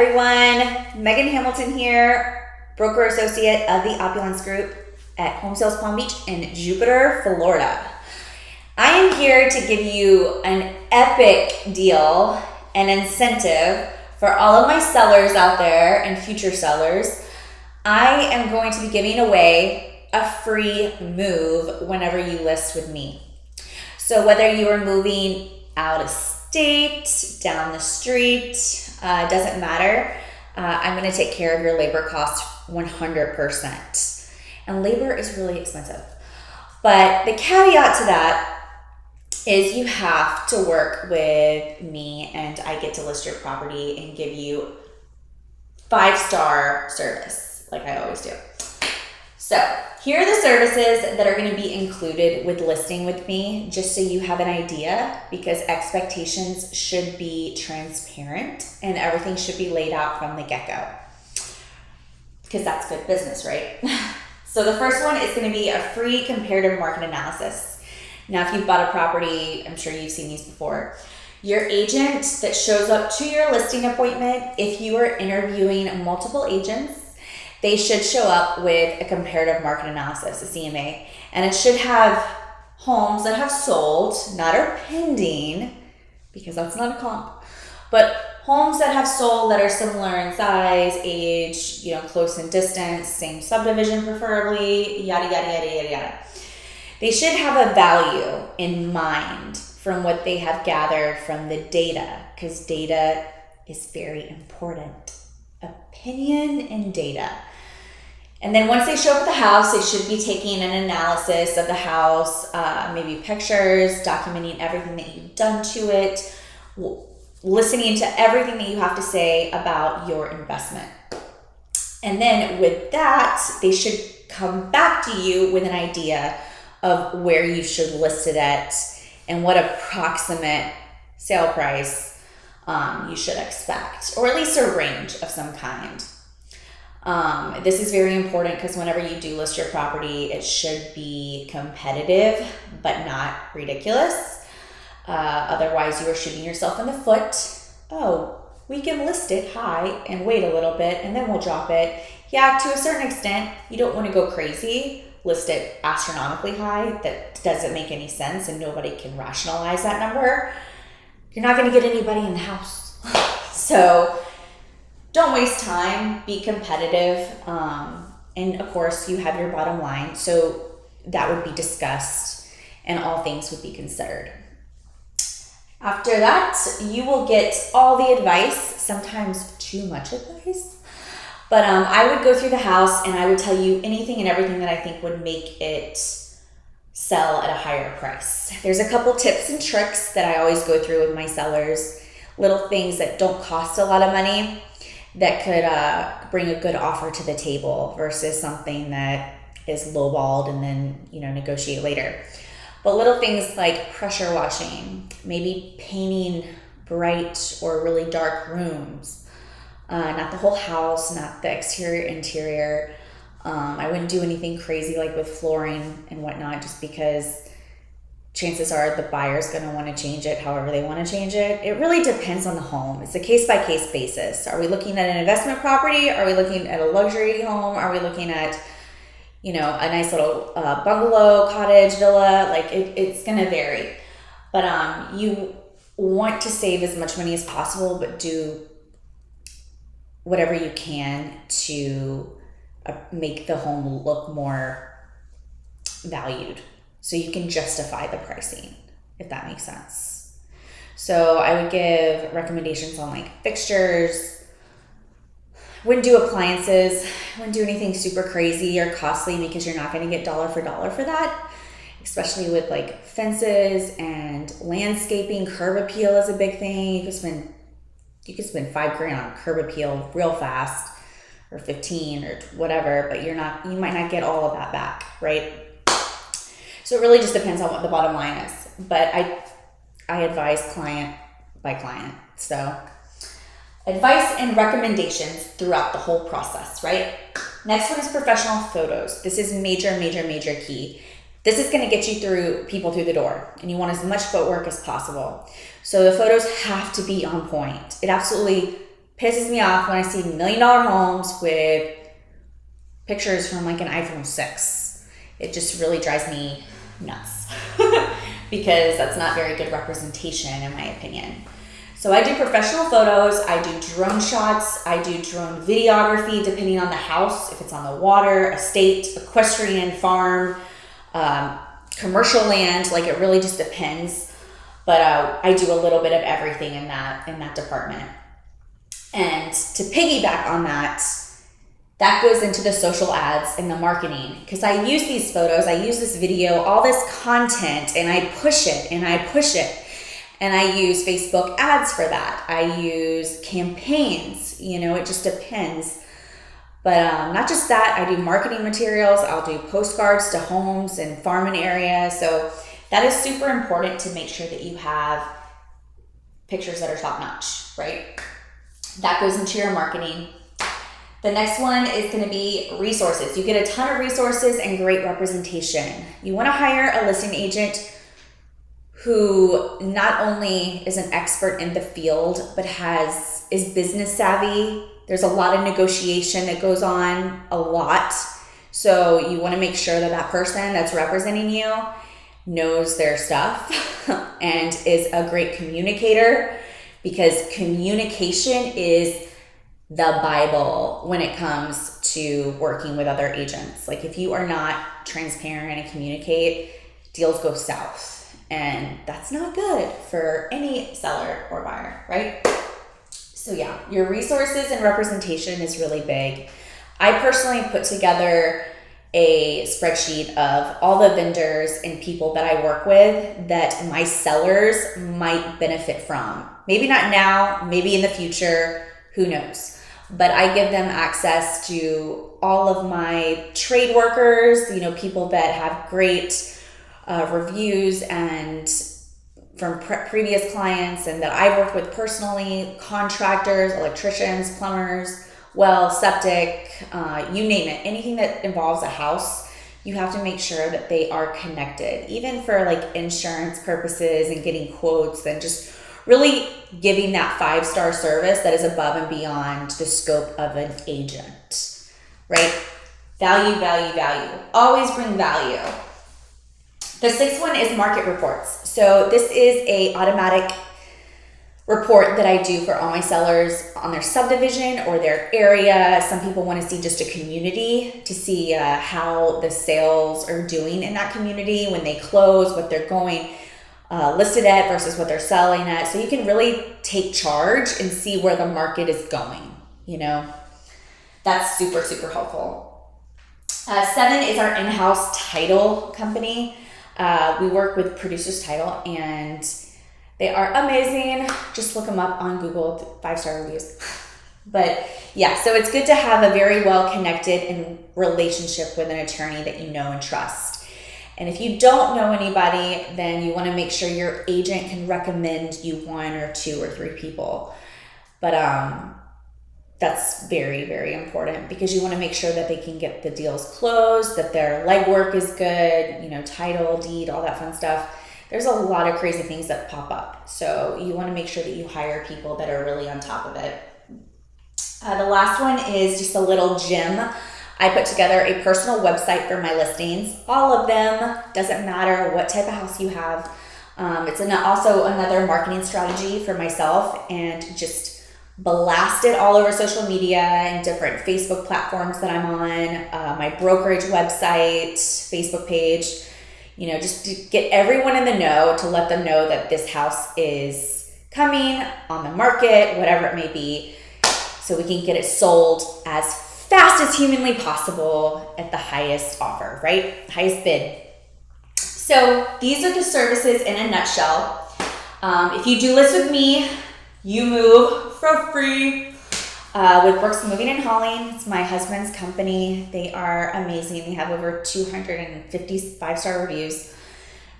everyone? Megan Hamilton here, broker associate of the Opulence Group at Home Sales Palm Beach in Jupiter, Florida. I am here to give you an epic deal, an incentive for all of my sellers out there and future sellers. I am going to be giving away a free move whenever you list with me. So whether you are moving out of state, down the street, doesn't matter. I'm going to take care of your labor costs 100%. And labor is really expensive. But the caveat to that is you have to work with me and I get to list your property and give you 5-star service like I always do. So here are the services that are going to be included with listing with me, just so you have an idea, because expectations should be transparent and everything should be laid out from the get-go, because that's good business, right? So the first one is going to be a free comparative market analysis. Now, if you've bought a property, I'm sure you've seen these before. Your agent that shows up to your listing appointment, if you are interviewing multiple agents, they should show up with a comparative market analysis, a CMA, and it should have homes that have sold, not are pending, because that's not a comp, but homes that have sold that are similar in size, age, close in distance, same subdivision preferably, yada, yada, yada, yada, yada. They should have a value in mind from what they have gathered from the data, because data is very important. Opinion and data. And then once they show up at the house, they should be taking an analysis of the house, maybe pictures, documenting everything that you've done to it, listening to everything that you have to say about your investment. And then with that, they should come back to you with an idea of where you should list it at and what approximate sale price you should expect, or at least a range of some kind. This is very important because whenever you do list your property, it should be competitive, but not ridiculous. Otherwise, you are shooting yourself in the foot. Oh, we can list it high and wait a little bit, and then we'll drop it. Yeah, to a certain extent, you don't want to go crazy. List it astronomically high. That doesn't make any sense, and nobody can rationalize that number. You're not going to get anybody in the house. So don't waste time, be competitive, and of course you have your bottom line, so that would be discussed and all things would be considered. After that, you will get all the advice, sometimes too much advice, but I would go through the house and I would tell you anything and everything that I think would make it sell at a higher price. There's a couple tips and tricks that I always go through with my sellers, little things that don't cost a lot of money, that could bring a good offer to the table versus something that is lowballed and then, negotiate later. But little things like pressure washing, maybe painting bright or really dark rooms, not the whole house, not the exterior, interior. I wouldn't do anything crazy like with flooring and whatnot, just because chances are the buyer's going to want to change it however they want to change it. It really depends on the home. It's a case-by-case basis. Are we looking at an investment property? Are we looking at a luxury home? Are we looking at, a nice little bungalow, cottage, villa? It's going to vary. But you want to save as much money as possible, but do whatever you can to make the home look more valued, so you can justify the pricing, if that makes sense. So I would give recommendations on fixtures. Wouldn't do appliances. Wouldn't do anything super crazy or costly, because you're not going to get dollar for dollar for that, especially with fences and landscaping. Curb appeal is a big thing. You could spend $5,000 on curb appeal real fast, or 15 or whatever, but you might not get all of that back, right? So it really just depends on what the bottom line is. But I advise client by client. So advice and recommendations throughout the whole process, right? Next one is professional photos. This is major, major, major key. This is going to get you people through the door, and you want as much footwork as possible. So the photos have to be on point. It absolutely pisses me off when I see $1 million homes with pictures from like an iPhone 6. It just really drives me nuts because that's not very good representation in my opinion. So I do professional photos, I do drone shots, I do drone videography depending on the house, if it's on the water, estate, equestrian, farm, commercial land, like it really just depends. But I do a little bit of everything in that department. And to piggyback on that, that goes into the social ads and the marketing, because I use these photos, I use this video, all this content, and I push it and I push it. And I use Facebook ads for that. I use campaigns, it just depends. But not just that, I do marketing materials. I'll do postcards to homes and farming areas. So that is super important to make sure that you have pictures that are top notch, right? That goes into your marketing. The next one is going to be resources. You get a ton of resources and great representation. You want to hire a listing agent who not only is an expert in the field, but is business savvy. There's a lot of negotiation that goes on a lot. So you want to make sure that person that's representing you knows their stuff and is a great communicator, because communication is the Bible when it comes to working with other agents. Like if you are not transparent and communicate, deals go south. And that's not good for any seller or buyer, right? So yeah, your resources and representation is really big. I personally put together a spreadsheet of all the vendors and people that I work with that my sellers might benefit from. Maybe not now, maybe in the future, who knows? But I give them access to all of my trade workers, people that have great reviews and from previous clients and that I've worked with personally, contractors, electricians, plumbers, septic, you name it. Anything that involves a house, you have to make sure that they are connected, even for like insurance purposes and getting quotes and just really giving that 5-star service that is above and beyond the scope of an agent, right? Value, value, value. Always bring value. The 6th one is market reports. So this is a automatic report that I do for all my sellers on their subdivision or their area. Some people want to see just a community to see how the sales are doing in that community when they close, what they're going listed at versus what they're selling at. So you can really take charge and see where the market is going, That's super, super helpful. 7 is our in-house title company. We work with Producers Title and they are amazing. Just look them up on Google, 5-star reviews. But yeah, so it's good to have a very well-connected relationship with an attorney that you know and trust. And if you don't know anybody, then you want to make sure your agent can recommend you 1 or 2 or 3 people. But that's very, very important because you want to make sure that they can get the deals closed, that their legwork is good, title, deed, all that fun stuff. There's a lot of crazy things that pop up. So you want to make sure that you hire people that are really on top of it. The last one is just a little gem. I put together a personal website for my listings. All of them, doesn't matter what type of house you have. It's also another marketing strategy for myself, and just blast it all over social media and different Facebook platforms that I'm on, my brokerage website, Facebook page, just to get everyone in the know, to let them know that this house is coming on the market, whatever it may be, so we can get it sold as fast as humanly possible at the highest offer, right? Highest bid. So these are the services in a nutshell. If you do list with me, you move for free with Brooks Moving and Hauling. It's my husband's company. They are amazing. They have over 250 5-star reviews.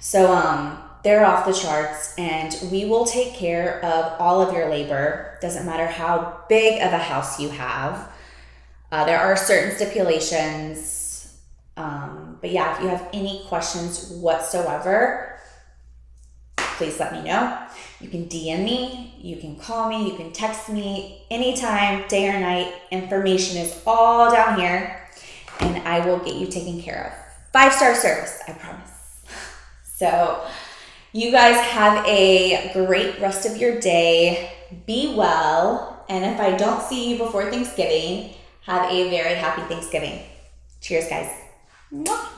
So they're off the charts, and we will take care of all of your labor. Doesn't matter how big of a house you have. There are certain stipulations. But yeah, if you have any questions whatsoever, please let me know. You can DM me, you can call me, you can text me anytime, day or night. Information is all down here, and I will get you taken care of. 5-star service, I promise. So you guys have a great rest of your day. Be well. And if I don't see you before Thanksgiving, have a very happy Thanksgiving. Cheers, guys. Mwah.